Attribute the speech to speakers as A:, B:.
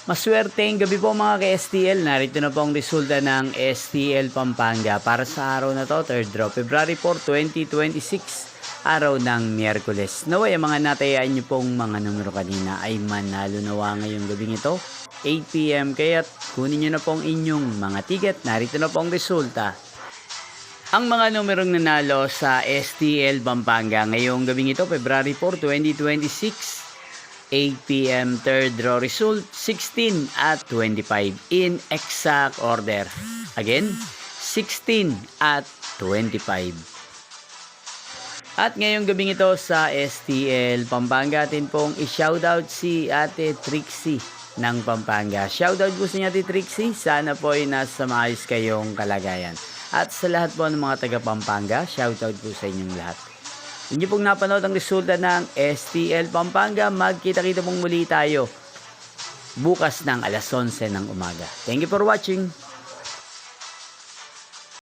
A: Maswerteng gabi po mga ka-STL. Narito na po ang resulta ng STL Pampanga para sa araw na to, 3rd draw, February 4, 2026, araw ng Miyerkules. Naway ang mga natayaan nyo pong mga numero kanina ay manalo nawa ngayong gabing ito, 8 PM. Kaya kunin nyo na pong inyong mga ticket. Narito na po ang resulta. Ang mga numerong nanalo sa STL Pampanga ngayong gabing ito, February 4, 2026, 8 PM, 3rd draw result, 16 at 25 in exact order. Again, 16 at 25. At ngayong gabing ito sa STL Pampanga, atin pong i-shoutout si Ate Trixie ng Pampanga. Shoutout po sa Ate Trixie. Sana po ay nasa maayos kayong kalagayan. At sa lahat po ng mga taga Pampanga, shoutout po sa inyong lahat. Hindi pong napanood ang resulta ng STL Pampanga. Magkita-kita pong muli tayo bukas ng alas 11 ng umaga. Thank you for watching.